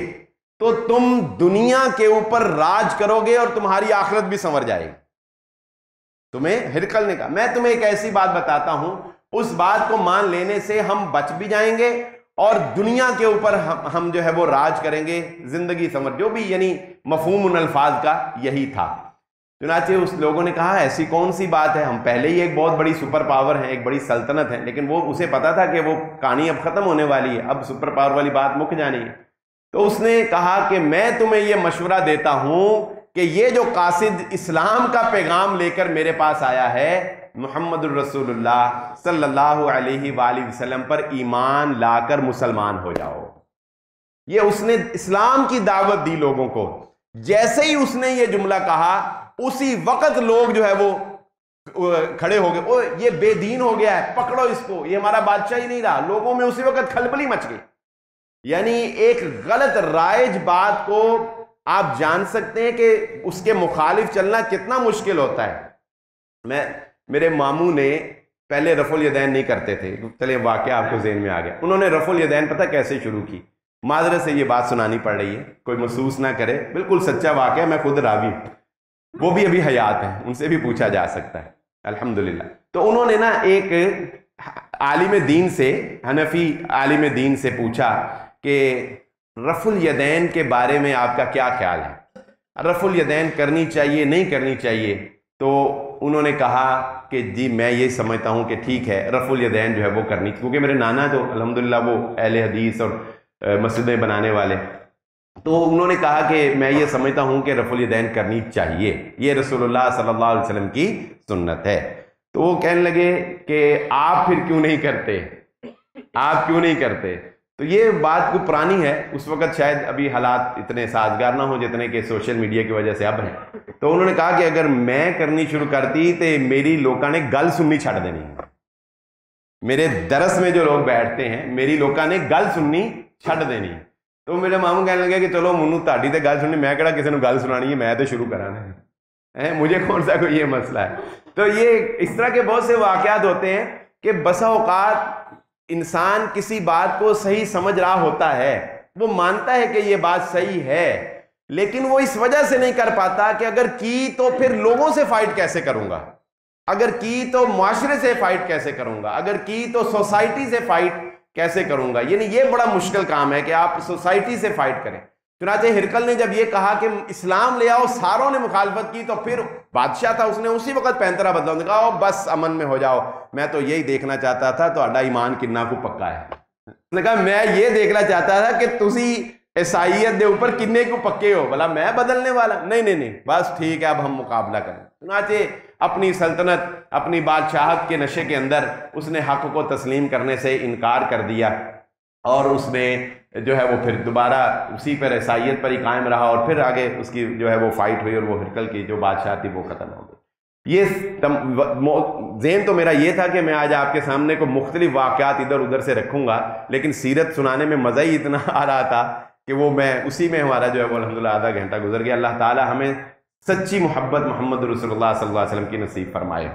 تو تم دنیا کے اوپر راج کرو گے اور تمہاری آخرت بھی سنور جائے گی. تمہیں، ہرقل نے کہا، میں تمہیں ایک ایسی بات بتاتا ہوں، اس بات کو مان لینے سے ہم بچ بھی جائیں گے اور دنیا کے اوپر ہم جو ہے وہ راج کریں گے، زندگی سنور، جو بھی یعنی مفہوم ان الفاظ کا یہی تھا. چنانچہ اس لوگوں نے کہا ایسی کون سی بات ہے، ہم پہلے ہی ایک بہت بڑی سپر پاور ہیں، ایک بڑی سلطنت ہے، لیکن وہ اسے پتا تھا کہ وہ کہانی اب ختم ہونے والی ہے، اب سپر پاور والی بات مک جانی ہے. تو اس نے کہا کہ میں تمہیں یہ مشورہ دیتا ہوں کہ یہ جو قاصد اسلام کا پیغام لے کر میرے پاس آیا ہے، محمد الرسول اللہ صلی اللہ علیہ وآلہ وسلم پر ایمان لا کر مسلمان ہو جاؤ. یہ اس نے اسلام کی دعوت دی لوگوں کو. جیسے ہی اس نے یہ جملہ کہا اسی وقت لوگ جو ہے وہ کھڑے ہو گئے، او یہ بے دین ہو گیا ہے، پکڑو اس کو، یہ ہمارا بادشاہ ہی نہیں رہا. لوگوں میں اسی وقت کھلبلی مچ گئی. یعنی ایک غلط رائج بات کو آپ جان سکتے ہیں کہ اس کے مخالف چلنا کتنا مشکل ہوتا ہے. میرے ماموں نے پہلے رفع الیدین نہیں کرتے تھے، چلے واقعہ آپ کو ذہن میں آ گیا. انہوں نے رفع الیدین پتہ کیسے شروع کی؟ معذرت سے یہ بات سنانی پڑ رہی ہے، کوئی محسوس نہ کرے، بالکل سچا واقعہ، میں خود راوی ہوں، وہ بھی ابھی حیات ہیں، ان سے بھی پوچھا جا سکتا ہے الحمدللہ. تو انہوں نے نا ایک عالم دین سے، حنفی عالم دین سے پوچھا کہ رفع الیدین کے بارے میں آپ کا کیا خیال ہے، رفع الیدین کرنی چاہیے نہیں کرنی چاہیے؟ تو انہوں نے کہا کہ جی میں یہ سمجھتا ہوں کہ ٹھیک ہے، رفع الیدین جو ہے وہ کرنی، کیونکہ میرے نانا تو الحمدللہ وہ اہل حدیث اور مسجدیں بنانے والے، تو انہوں نے کہا کہ میں یہ سمجھتا ہوں کہ رفع الیدین کرنی چاہیے، یہ رسول اللہ صلی اللہ علیہ وسلم کی سنت ہے. تو وہ کہنے لگے کہ آپ پھر کیوں نہیں کرتے، آپ کیوں نہیں کرتے؟ تو یہ بات کو پرانی ہے، اس وقت شاید ابھی حالات اتنے سازگار نہ ہوں جتنے کہ سوشل میڈیا کی وجہ سے اب ہیں. تو انہوں نے کہا کہ اگر میں کرنی شروع کرتی تو میری لوگوں نے گل سننی چھڑ دینی. میرے درس میں جو لوگ بیٹھتے ہیں میری لوگوں نے گل سننی چھڑ دینی. تو میرے ماموں کہنے لگے کہ چلو منو تاڑی تے گل سننی، میں کہڑا کسی نے گل سنانی ہے، میں تو شروع کرانا ہے، مجھے کون سا کوئی یہ مسئلہ ہے. تو یہ اس طرح کے بہت سے واقعات ہوتے ہیں کہ بسا اوقات انسان کسی بات کو صحیح سمجھ رہا ہوتا ہے، وہ مانتا ہے کہ یہ بات صحیح ہے، لیکن وہ اس وجہ سے نہیں کر پاتا کہ اگر کی تو پھر لوگوں سے فائٹ کیسے کروں گا، اگر کی تو معاشرے سے فائٹ کیسے کروں گا، اگر کی تو سوسائٹی سے فائٹ کیسے کروں گا. یعنی یہ بڑا مشکل کام ہے کہ آپ سوسائٹی سے فائٹ کریں. چنانچہ ہرقل نے جب یہ کہا کہ اسلام لے آؤ، ساروں نے مخالفت کی، تو پھر بادشاہ تھا، اس نے اسی وقت پینترا بدلا، نے کہا بس امن میں ہو جاؤ، میں تو یہی دیکھنا چاہتا تھا تہاڈا ایمان کنا کو پکا ہے. اس نے کہا میں یہ دیکھنا چاہتا تھا کہ تسی عیسائیت دے اوپر کنے کو پکے ہو، بھلا میں بدلنے والا نہیں، بس ٹھیک ہے اب ہم مقابلہ کریں. چنانچہ اپنی سلطنت، اپنی بادشاہت کے نشے کے اندر اس نے حق کو تسلیم کرنے سے انکار کر دیا، اور اس نے جو ہے وہ پھر دوبارہ اسی پر عیسائیت پر ہی قائم رہا، اور پھر آگے اس کی جو ہے وہ فائٹ ہوئی اور وہ ہرقل کی جو بادشاہ تھی وہ ختم ہو گئی. یہ ذہن تو میرا یہ تھا کہ میں آج آپ کے سامنے کو مختلف واقعات ادھر ادھر سے رکھوں گا، لیکن سیرت سنانے میں مزہ ہی اتنا آ رہا تھا کہ وہ میں اسی میں ہمارا جو ہے وہ الحمدللہ آدھا گھنٹہ گزر گیا. اللہ تعالی ہمیں سچی محبت محمد رسول اللہ صلی اللہ علیہ وسلم کی نصیب فرمائے.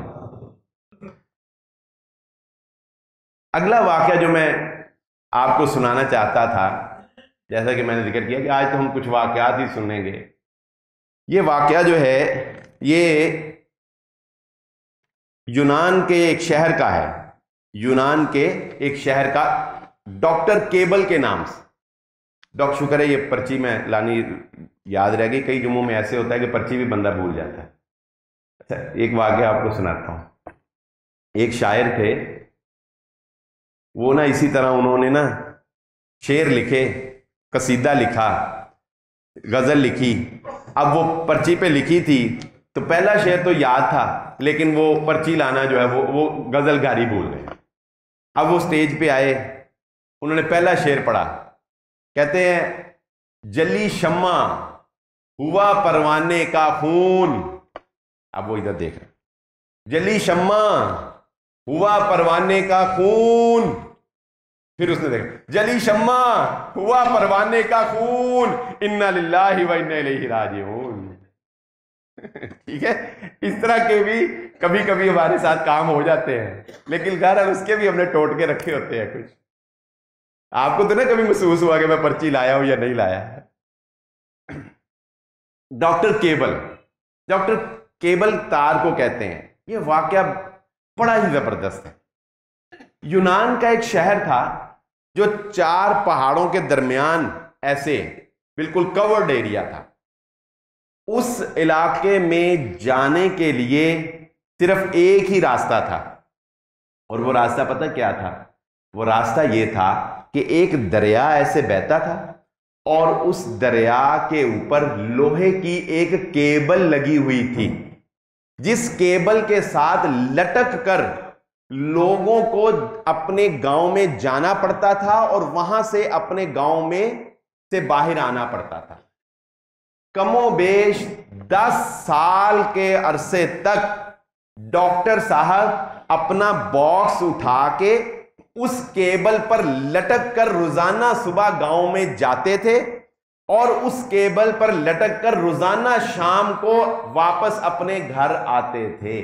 اگلا واقعہ جو میں آپ کو سنانا چاہتا تھا، جیسا کہ میں نے ذکر کیا کہ آج تو ہم کچھ واقعات ہی سنیں گے. یہ واقعہ جو ہے یہ یونان کے ایک شہر کا ہے، یونان کے ایک شہر کا، ڈاکٹر کیبل کے نام سے. ڈاکٹر شکر ہے یہ پرچی میں لانی یاد رہ گئی، کئی جمعوں میں ایسے ہوتا ہے کہ پرچی بھی بندہ بھول جاتا ہے. اچھا ایک واقعہ آپ کو سناتا ہوں. ایک شاعر تھے، وہ نا اسی طرح انہوں نے نا شعر لکھے، قصیدہ لکھا، غزل لکھی. اب وہ پرچی پہ لکھی تھی تو پہلا شعر تو یاد تھا، لیکن وہ پرچی لانا جو ہے وہ غزل گاری بھول گئے. اب وہ سٹیج پہ آئے، انہوں نے پہلا شعر پڑھا، کہتے ہیں جلی شمع ہوا پروانے کا خون. اب وہ ادھر دیکھ رہے، جلی شمع ہوا پروانے کا خون. پھر اس نے دیکھا جلی شمع ہوا پروانے کا خون، انا للہ و انا الیہ راجعون. ٹھیک ہے، اس طرح کے بھی کبھی کبھی ہمارے ساتھ کام ہو جاتے ہیں، لیکن خیر اس کے بھی ہم نے ٹوٹ کے رکھے ہوتے ہیں. کچھ آپ کو تو نہ کبھی محسوس ہوا کہ میں پرچی لایا ہوں یا نہیں لایا. ڈاکٹر کیبل، ڈاکٹر کیبل تار کو کہتے ہیں. یہ واقعہ بڑا ہی زبردست ہے. یونان کا ایک شہر تھا جو 4 پہاڑوں کے درمیان ایسے بالکل کورڈ ایریا تھا. اس علاقے میں جانے کے لیے صرف ایک ہی راستہ تھا، اور وہ راستہ پتہ کیا تھا؟ وہ راستہ یہ تھا کہ ایک دریا ایسے بہتا تھا اور اس دریا کے اوپر لوہے کی ایک کیبل لگی ہوئی تھی، جس کیبل کے ساتھ لٹک کر لوگوں کو اپنے گاؤں میں جانا پڑتا تھا اور وہاں سے اپنے گاؤں میں سے باہر آنا پڑتا تھا۔ کم و بیش 10 سال کے عرصے تک ڈاکٹر صاحب اپنا باکس اٹھا کے اس کیبل پر لٹک کر روزانہ صبح گاؤں میں جاتے تھے اور اس کیبل پر لٹک کر روزانہ شام کو واپس اپنے گھر آتے تھے۔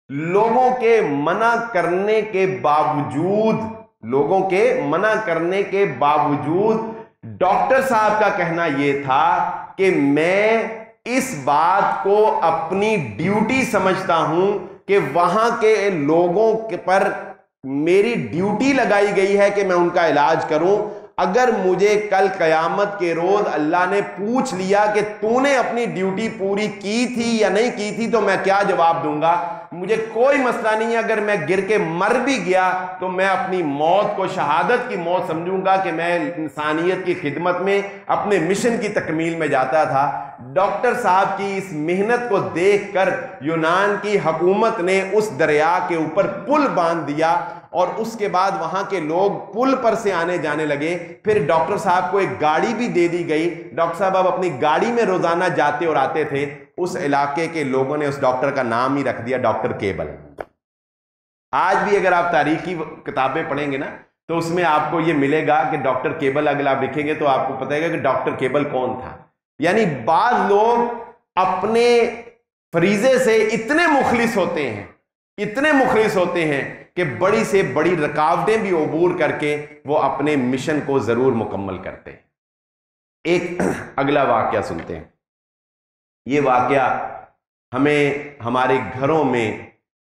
لوگوں کے منع کرنے کے باوجود ڈاکٹر صاحب کا کہنا یہ تھا کہ میں اس بات کو اپنی ڈیوٹی سمجھتا ہوں کہ وہاں کے لوگوں پر میری ڈیوٹی لگائی گئی ہے کہ میں ان کا علاج کروں۔ اگر مجھے کل قیامت کے روز اللہ نے پوچھ لیا کہ تو نے اپنی ڈیوٹی پوری کی تھی یا نہیں کی تھی تو میں کیا جواب دوں گا؟ مجھے کوئی مسئلہ نہیں ہے، اگر میں گر کے مر بھی گیا تو میں اپنی موت کو شہادت کی موت سمجھوں گا کہ میں انسانیت کی خدمت میں اپنے مشن کی تکمیل میں جاتا تھا۔ ڈاکٹر صاحب کی اس محنت کو دیکھ کر یونان کی حکومت نے اس دریا کے اوپر پل باندھ دیا اور اس کے بعد وہاں کے لوگ پل پر سے آنے جانے لگے۔ پھر ڈاکٹر صاحب کو ایک گاڑی بھی دے دی گئی، ڈاکٹر صاحب اب اپنی گاڑی میں روزانہ جاتے اور آتے تھے۔ اس علاقے کے لوگوں نے اس ڈاکٹر کا نام ہی رکھ دیا ڈاکٹر کیبل۔ آج بھی اگر آپ تاریخی کتابیں پڑھیں گے نا تو اس میں آپ کو یہ ملے گا کہ ڈاکٹر کیبل اگر آپ لکھیں گے تو آپ کو پتہ ہے کہ ڈاکٹر کیبل کون تھا۔ یعنی بعض لوگ اپنے فریضے سے اتنے مخلص ہوتے ہیں کہ بڑی سے بڑی رکاوٹیں بھی عبور کر کے وہ اپنے مشن کو ضرور مکمل کرتے ہیں۔ ایک اگلا واقعہ سنتے ہیں۔ یہ واقعہ ہمیں ہمارے گھروں میں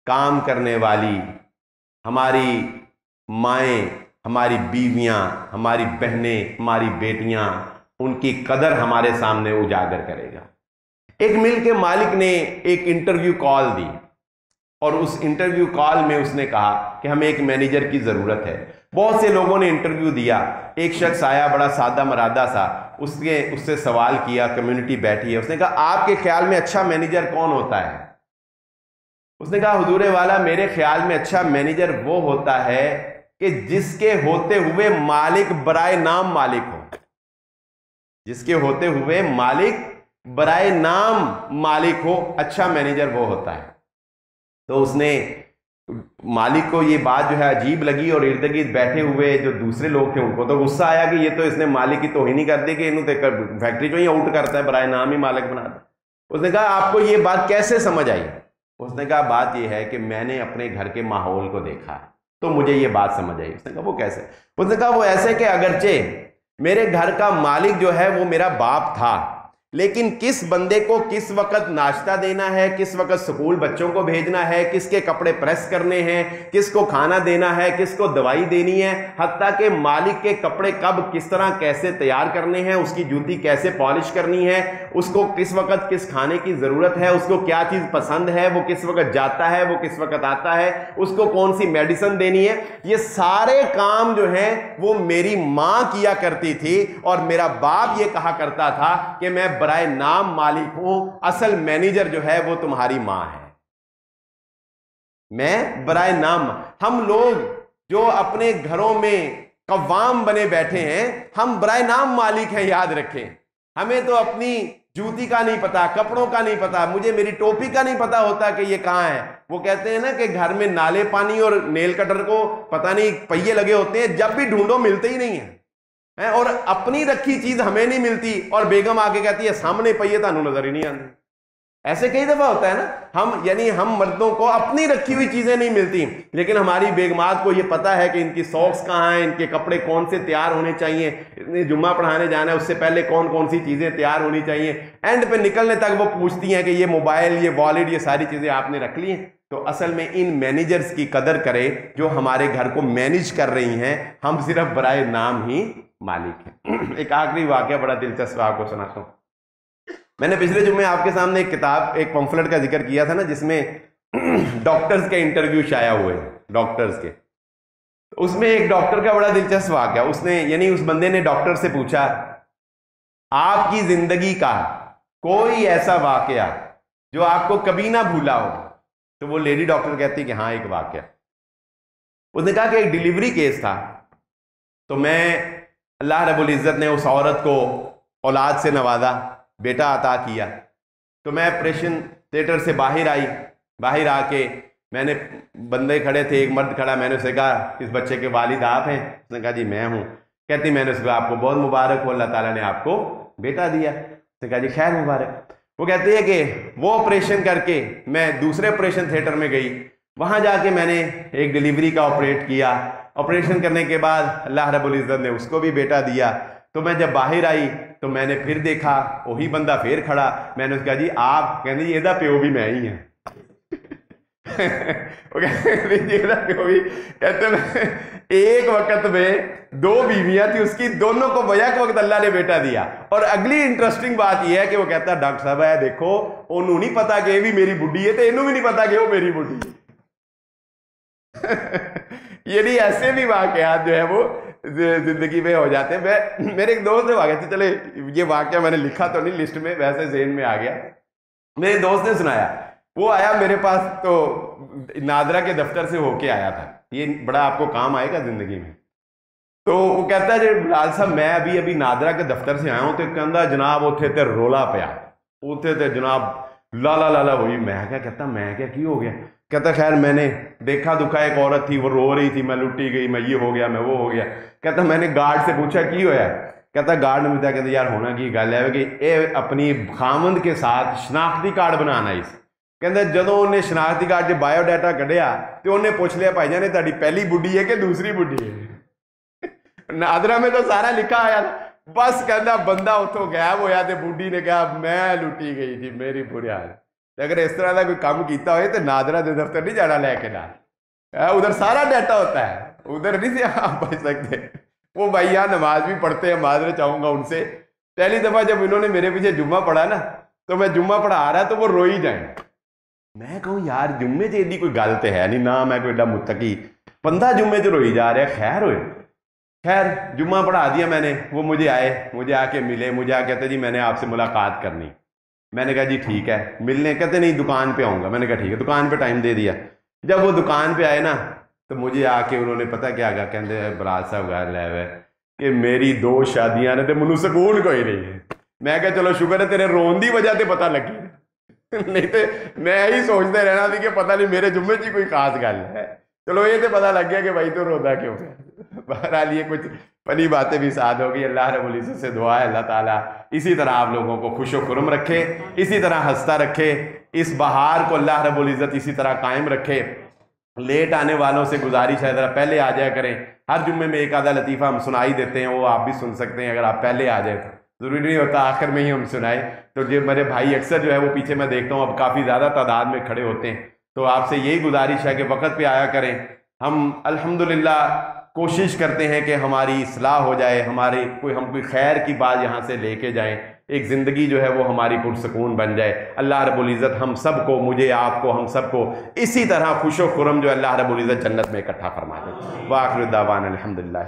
کام کرنے والی ہماری مائیں، ہماری بیویاں، ہماری بہنیں، ہماری بیٹیاں، ان کی قدر ہمارے سامنے اجاگر کرے گا۔ ایک مل کے مالک نے ایک انٹرویو کال دی اور اس انٹرویو کال میں اس نے کہا کہ ہمیں ایک مینیجر کی ضرورت ہے۔ بہت سے لوگوں نے انٹرویو دیا، ایک شخص آیا بڑا سادہ مرادہ سا، اس سے سوال کیا، کمیونٹی بیٹھی ہے، اس نے کہا آپ کے خیال میں اچھا مینیجر کون ہوتا ہے؟ اس نے کہا حضور والا میرے خیال میں اچھا مینیجر وہ ہوتا ہے کہ جس کے ہوتے ہوئے مالک برائے نام مالک ہو، جس کے ہوتے ہوئے مالک برائے نام مالک ہو، اچھا مینیجر وہ ہوتا ہے۔ تو اس نے مالک کو یہ بات جو ہے عجیب لگی اور ارد گرد بیٹھے ہوئے جو دوسرے لوگ تھے ان کو تو غصہ آیا کہ یہ تو اس نے مالک کی توہین کر دی کہ انہوں فیکٹری جو ہی آؤٹ کرتا ہے، برائے نام ہی مالک بنا دے۔ اس نے کہا آپ کو یہ بات کیسے سمجھ آئی؟ اس نے کہا بات یہ ہے کہ میں نے اپنے گھر کے ماحول کو دیکھا تو مجھے یہ بات سمجھ آئی۔ اس نے کہا وہ کیسے؟ اس نے کہا وہ ایسے کہ اگرچہ میرے گھر کا مالک جو ہے وہ میرا باپ تھا، لیکن کس بندے کو کس وقت ناشتہ دینا ہے، کس وقت سکول بچوں کو بھیجنا ہے، کس کے کپڑے پریس کرنے ہیں، کس کو کھانا دینا ہے، کس کو دوائی دینی ہے، حتیٰ کہ مالک کے کپڑے کب کس طرح کیسے تیار کرنے ہیں، اس کی جوتی کیسے پالش کرنی ہے، اس کو کس وقت کس کھانے کی ضرورت ہے، اس کو کیا چیز پسند ہے، وہ کس وقت جاتا ہے، وہ کس وقت آتا ہے، اس کو کون سی میڈیسن دینی ہے، یہ سارے کام جو ہیں وہ میری ماں کیا کرتی تھی اور میرا باپ یہ کہا کرتا تھا کہ میں برائے نام مالک ہوں، اصل مینیجر جو ہے وہ تمہاری ماں ہے، میں برائے نام۔ ہم لوگ جو اپنے گھروں میں قوام بنے بیٹھے ہیں ہم برائے نام مالک ہیں، یاد رکھیں۔ ہمیں تو اپنی جوتی کا نہیں پتا، کپڑوں کا نہیں پتا، مجھے میری ٹوپی کا نہیں پتا ہوتا کہ یہ کہاں ہے۔ وہ کہتے ہیں نا کہ گھر میں نالے پانی اور نیل کٹر کو پتہ نہیں پہیے لگے ہوتے ہیں، جب بھی ڈھونڈو ملتے ہی نہیں ہیں، اور اپنی رکھی چیز ہمیں نہیں ملتی اور بیگم آ کے کہتی ہے سامنے پہیے تانوں نظر ہی نہیں آتی۔ ایسے کئی دفعہ ہوتا ہے نا، ہم مردوں کو اپنی رکھی ہوئی چیزیں نہیں ملتی، لیکن ہماری بیگمات کو یہ پتا ہے کہ ان کی ساکس کہاں ہیں، ان کے کپڑے کون سے تیار ہونے چاہیے، جمعہ پڑھانے جانا ہے اس سے پہلے کون کون سی چیزیں تیار ہونی چاہیے، اینڈ پہ نکلنے تک وہ پوچھتی ہیں کہ یہ موبائل، یہ والیٹ، یہ ساری چیزیں آپ نے رکھ لی ہیں۔ تو اصل میں ان مینیجرز کی قدر کرے جو ہمارے گھر کو مینیج کر رہی ہیں، ہم صرف برائے نام ہی مالک ہیں۔ ایک آخری واقعہ بڑا دلچسپ آپ کو سناتا ہوں۔ میں نے پچھلے جمعے آپ کے سامنے ایک کتاب، ایک پمفلٹ کا ذکر کیا تھا نا جس میں ڈاکٹرز کے انٹرویو شائع ہوئے، ڈاکٹرز کے۔ اس میں ایک ڈاکٹر کا بڑا دلچسپ واقعہ، اس نے یعنی اس بندے نے ڈاکٹر سے پوچھا آپ کی زندگی کا کوئی ایسا واقعہ جو آپ کو کبھی نہ بھولا ہو. تو وہ لیڈی ڈاکٹر کہتی کہ ہاں ایک واقعہ. اس نے کہا کہ ایک ڈیلیوری کیس تھا, تو میں اللہ رب العزت نے اس عورت کو اولاد سے نوازا, بیٹا عطا کیا. تو میں آپریشن تھیٹر سے باہر آ کے میں نے بندے کھڑے تھے, ایک مرد کھڑا, میں نے اسے کہا اس بچے کے والد آپ ہیں؟ اس نے کہا جی میں ہوں. کہتی میں نے اس کو آپ کو بہت مبارک ہو, اللہ تعالیٰ نے آپ کو بیٹا دیا. اس نے کہا جی خیر مبارک. وہ کہتی ہے کہ وہ آپریشن کر کے میں دوسرے آپریشن تھیٹر میں گئی, وہاں جا کے میں نے ایک ڈیلیوری کا آپریٹ کیا. آپریشن کرنے کے بعد اللہ رب العزت نے اس کو بھی بیٹا دیا. تو میں جب باہر آئی تو میں نے پھر دیکھا وہی بندہ پھر کھڑا. میں نے اس کہا جی آپ, کہتے جی یہ پیو بھی میں ہی ہیں. کہتے ہیں ایک وقت میں 2 بیویاں تھی اس کی, دونوں کو بیک وقت اللہ نے بیٹا دیا. اور اگلی انٹرسٹنگ بات یہ ہے کہ وہ کہتا ہے ڈاکٹر صاحب ہے دیکھو انہوں نہیں پتا کہ یہ بھی میری بڈھی ہے, تو انہوں بھی نہیں پتا کہ وہ میری بڈھی ہے. یعنی ایسے بھی واقعات جو ہے وہ زندگی میں ہو جاتے ہیں. میرے ایک دوست نے واقعہ, چلے یہ واقعہ میں نے لکھا تو نہیں لسٹ میں, ویسے ذہن میں آ گیا. میرے دوست نے سنایا, وہ آیا میرے پاس تو نادرا کے دفتر سے ہو کے آیا تھا. یہ بڑا آپ کو کام آئے گا زندگی میں. تو وہ کہتا ہے جی بلال صاحب میں ابھی نادرا کے دفتر سے آیا ہوں, تو کہندا جناب اتنے تے رولا پیا, اتنے تے جناب لالا ہوئی. میں کیا کہتا میں کیا کی ہو گیا؟ کہتا خیر میں نے دیکھا دکھا ایک عورت تھی وہ رو رہی تھی, میں لٹی گئی, میں یہ ہو گیا, میں وہ ہو گیا. کہتا میں نے گارڈ سے پوچھا کی ہوا ہے؟ کہتا گارڈ نے بتایا, کہتا یار ہونا کی گل ہے کہ یہ اپنی خامند کے ساتھ شناختی کارڈ بنانا اس. کہتا جدوں انہیں شناختی کارڈ چ بایو ڈیٹا کڈیا تو انہیں پوچھ لیا بھائی جان تہاڈی پہلی بڈھی ہے کہ دوسری بڈھی ہے؟ نادرا میں تو سارا لکھا آیا. بس کہنا بندہ اتوں غائب ہویا تے بڈھی نے کہا میں لٹی گئی جی میری بری حال. اگر اس طرح کا کوئی کام کیتا ہوئے تو نادرا دے دفتر نہیں جانا لے کے نال, ادھر سارا ڈیٹا ہوتا ہے, ادھر نہیں سے آپ بچ سکتے. وہ بھائی یہاں نماز بھی پڑھتے ہیں, معذرت چاہوں گا ان سے. پہلی دفعہ جب انہوں نے میرے پیچھے جمعہ پڑھا نا, تو میں جمعہ پڑھا رہا تو وہ رو ہی جائیں. میں کہوں یار جمعے سے ایڈی کوئی گل تو ہے نہیں, نہ میں کوئی ایڈا متقی, بندہ جمعے سے روئی جا رہا ہے. خیر ہوئے, خیر جمعہ پڑھا دیا میں نے. وہ مجھے آ کے ملے, مجھے آ کہتے جی میں نے آپ سے ملاقات کرنی. میں نے کہا جی ٹھیک ہے ملنے. کہتے نہیں دکان پہ آؤں گا. میں نے کہا ٹھیک ہے, دکان پہ ٹائم دے دیا. جب وہ دکان پہ آئے نا تو مجھے آ کے انہوں نے پتہ کیا کہا, کہتے بلال صاحب غیر لے ہوئے کہ میری 2 شادیاں نے تو منو سکون کوئی نہیں ہے. میں کہا چلو شکر ہے تیرے رون دی وجہ تے پتہ لگی, نہیں تو میں یہی سوچتے رہنا تھی کہ پتہ نہیں میرے جمعے کی کوئی خاص گل ہے. چلو یہ تو پتہ لگ گیا کہ بھائی تو رودا کیوں ہے. بہرحال یہ کچھ فنی باتیں بھی ساتھ ہوگی. اللہ رب العزت سے دعا ہے اللہ تعالیٰ اسی طرح آپ لوگوں کو خوش و خرم رکھے, اسی طرح ہنستا رکھے. اس بہار کو اللہ رب العزت اسی طرح قائم رکھے. لیٹ آنے والوں سے گزارش ہے ذرا پہلے آ جایا کریں. ہر جمعے میں ایک آدھا لطیفہ ہم سنائی دیتے ہیں, وہ آپ بھی سن سکتے ہیں اگر آپ پہلے آ جائیں. تو ضروری نہیں ہوتا آخر میں ہی ہم سنائیں. تو جو میرے بھائی اکثر جو ہے وہ پیچھے میں دیکھتا ہوں اب کافی زیادہ تعداد میں کھڑے ہوتے ہیں. تو آپ سے یہی گزارش ہے کہ وقت پہ آیا کریں. ہم الحمدللہ کوشش کرتے ہیں کہ ہماری اصلاح ہو جائے, ہم کوئی خیر کی بات یہاں سے لے کے جائیں, ایک زندگی جو ہے وہ ہماری پرسکون بن جائے. اللہ رب العزت ہم سب کو, مجھے آپ کو, ہم سب کو اسی طرح خوش و خرم جو اللہ رب العزت جنت میں اکٹھا فرما دے. وآخر دعوانا الحمدللہ.